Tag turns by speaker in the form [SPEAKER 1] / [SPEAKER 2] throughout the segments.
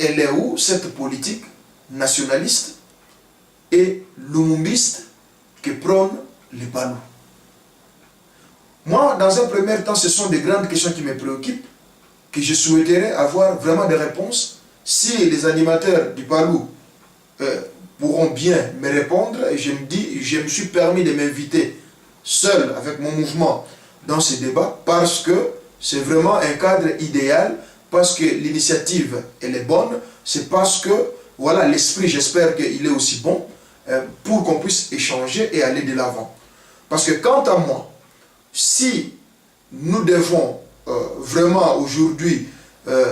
[SPEAKER 1] elle est où cette politique nationaliste et lumumbiste que prônent les Palus? Moi, dans un premier temps, ce sont des grandes questions qui me préoccupent, que je souhaiterais avoir vraiment des réponses. Si les animateurs du Palou pourront bien me répondre, et je me suis permis de m'inviter seul avec mon mouvement dans ce débat, parce que c'est vraiment un cadre idéal, parce que l'initiative, elle est bonne, c'est parce que, voilà, l'esprit, j'espère qu'il est aussi bon, pour qu'on puisse échanger et aller de l'avant. Parce que quant à moi, si nous devons vraiment aujourd'hui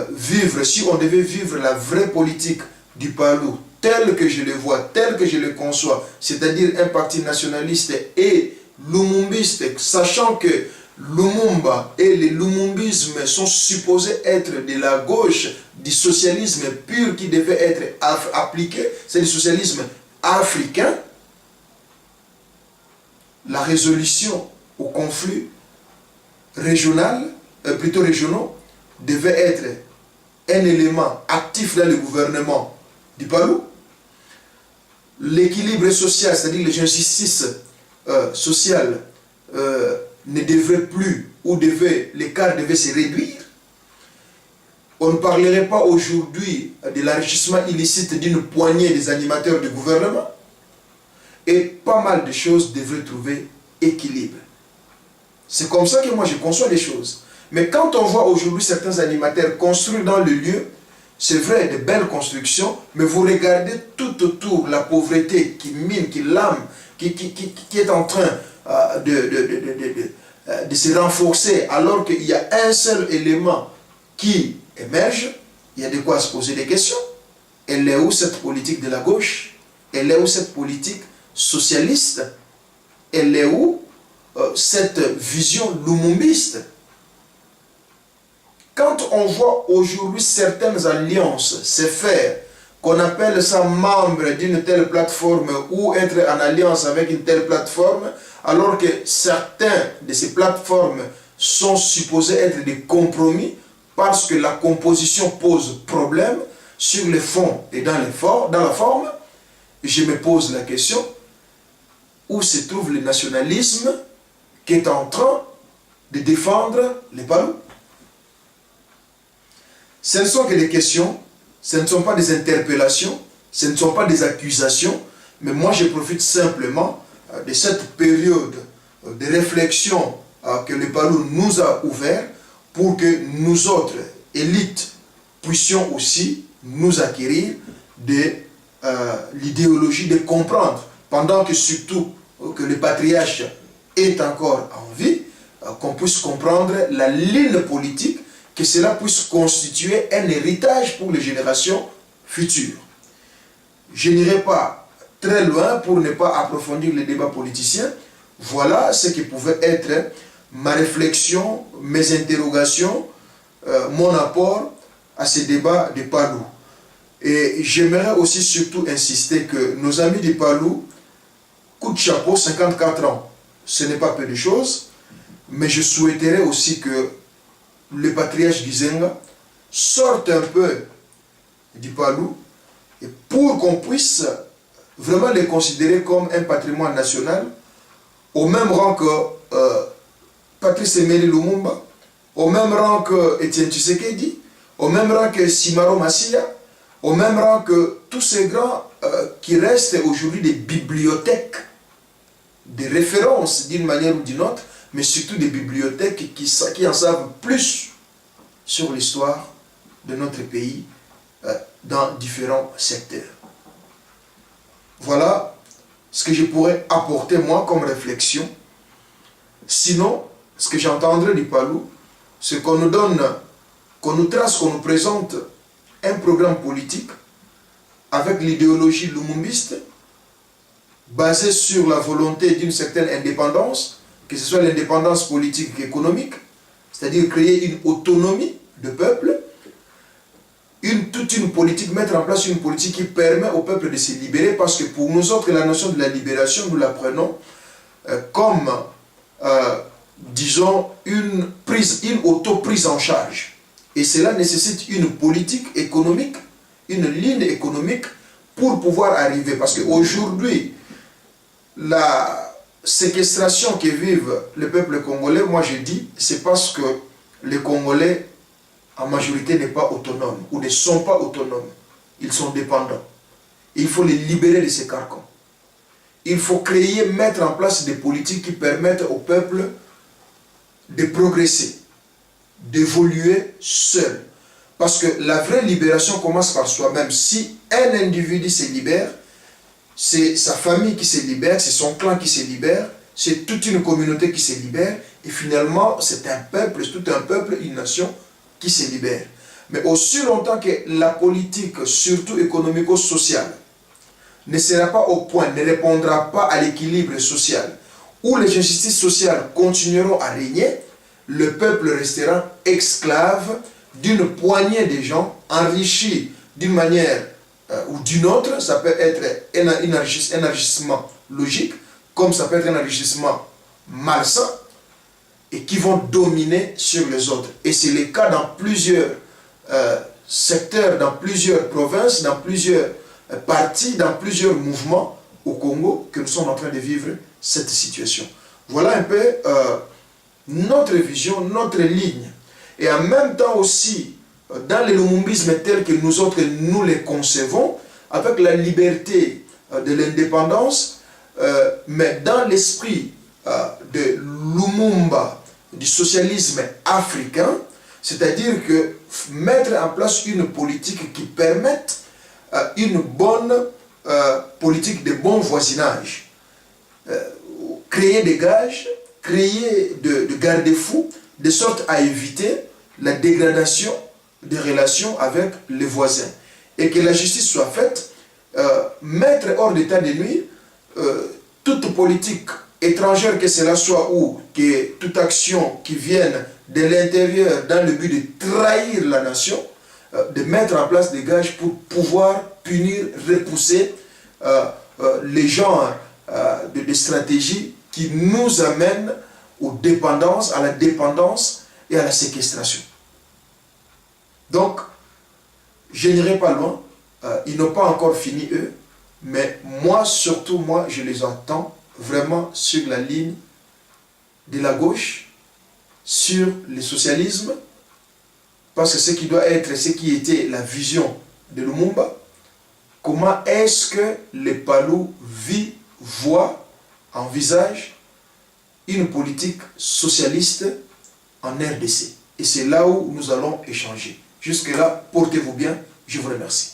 [SPEAKER 1] vivre, si on devait vivre la vraie politique du Palou, telle que je le vois, telle que je le conçois, c'est-à-dire un parti nationaliste et lumumbiste, sachant que Lumumba et le lumumbisme sont supposés être de la gauche, du socialisme pur qui devait être appliqué, c'est le socialisme africain, la résolution au conflit régional, plutôt régionaux, devait être un élément actif dans le gouvernement du Palou. L'équilibre social, c'est-à-dire les injustices sociales, ne devrait plus, ou l'écart devait se réduire. On ne parlerait pas aujourd'hui de l'enrichissement illicite d'une poignée des animateurs du gouvernement. Et pas mal de choses devraient trouver équilibre. C'est comme ça que moi je conçois les choses. Mais quand on voit aujourd'hui certains animateurs construire dans le lieu, c'est vrai, de belles constructions, mais vous regardez tout autour la pauvreté qui mine, qui lame, qui est en train de se renforcer, alors qu'il y a un seul élément qui émerge, il y a de quoi se poser des questions. Elle est où cette politique de la gauche? Elle est où cette politique socialiste? Elle est où cette vision lumumbiste? Quand on voit aujourd'hui certaines alliances se faire, qu'on appelle ça membre d'une telle plateforme ou être en alliance avec une telle plateforme, alors que certaines de ces plateformes sont supposées être des compromis parce que la composition pose problème sur le fond et dans la forme, je me pose la question, où se trouve le nationalisme qui est en train de défendre les Palous? Ce ne sont que des questions, ce ne sont pas des interpellations, ce ne sont pas des accusations, mais moi je profite simplement de cette période de réflexion que le Palou nous a ouvert pour que nous autres élites puissions aussi nous acquérir de l'idéologie de comprendre, pendant que surtout que le patriarche est encore en vie, qu'on puisse comprendre la ligne politique, que cela puisse constituer un héritage pour les générations futures. Je n'irai pas très loin pour ne pas approfondir les débats politiciens. Voilà ce qui pouvait être ma réflexion, mes interrogations, mon apport à ces débats de Palou. Et j'aimerais aussi surtout insister que nos amis de Palou, coup de chapeau, 54 ans, ce n'est pas peu de choses, mais je souhaiterais aussi que le patriarche Gizenga sorte un peu du Palou et pour qu'on puisse vraiment les considérer comme un patrimoine national au même rang que Patrice Emery Lumumba, au même rang que Etienne Tshisekedi, au même rang que Simaro Massia, au même rang que tous ces grands qui restent aujourd'hui des bibliothèques, des références d'une manière ou d'une autre, mais surtout des bibliothèques qui en savent plus sur l'histoire de notre pays dans différents secteurs. Voilà ce que je pourrais apporter moi comme réflexion. Sinon, ce que j'entendrais du Palou, c'est qu'on nous donne, qu'on nous trace, qu'on nous présente un programme politique avec l'idéologie lumumbiste basée sur la volonté d'une certaine indépendance, que ce soit l'indépendance politique et économique, c'est-à-dire créer une autonomie de peuple, toute une politique, mettre en place une politique qui permet au peuple de se libérer, parce que pour nous autres, la notion de la libération, nous la prenons comme, disons, une auto-prise en charge. Et cela nécessite une politique économique, une ligne économique pour pouvoir arriver. Parce qu'aujourd'hui, la séquestration que vivent le peuple congolais, moi je dis, c'est parce que les Congolais, en majorité, n'est pas autonome ou ne sont pas autonomes. Ils sont dépendants. Il faut les libérer de ces carcans. Il faut créer, mettre en place des politiques qui permettent au peuple de progresser, d'évoluer seul. Parce que la vraie libération commence par soi-même. Si un individu se libère, c'est sa famille qui se libère, c'est son clan qui se libère, c'est toute une communauté qui se libère, et finalement, c'est un peuple, c'est tout un peuple, une nation qui se libère. Mais aussi longtemps que la politique, surtout économico-sociale, ne sera pas au point, ne répondra pas à l'équilibre social, où les injustices sociales continueront à régner, le peuple restera esclave d'une poignée de gens enrichis d'une manière ou d'une autre. Ça peut être un enrichissement logique, comme ça peut être un enrichissement malsain, et qui vont dominer sur les autres. Et c'est le cas dans plusieurs secteurs, dans plusieurs provinces, dans plusieurs partis, dans plusieurs mouvements au Congo, que nous sommes en train de vivre cette situation. Voilà un peu notre vision, notre ligne. Et en même temps aussi, dans le lumumbisme tel que nous autres, nous les concevons, avec la liberté de l'indépendance, mais dans l'esprit de Lumumba, du socialisme africain, c'est-à-dire que mettre en place une politique qui permette une bonne politique de bon voisinage, créer des gages, créer de garde-fous, de sorte à éviter la dégradation des relations avec les voisins. Et que la justice soit faite, mettre hors d'état de nuire toute politique étrangère, que cela soit, ou que toute action qui vienne de l'intérieur dans le but de trahir la nation, de mettre en place des gages pour pouvoir punir, repousser les genres de stratégies qui nous amènent aux dépendances, à la dépendance et à la séquestration. Donc, je n'irai pas loin. Ils n'ont pas encore fini, eux. Mais moi, surtout, moi, je les attends vraiment sur la ligne de la gauche, sur le socialisme, parce que ce qui doit être, ce qui était la vision de Lumumba, comment est-ce que les Palus vit, voient, envisagent une politique socialiste en RDC. Et c'est là où nous allons échanger. Jusque-là, portez-vous bien. Je vous remercie.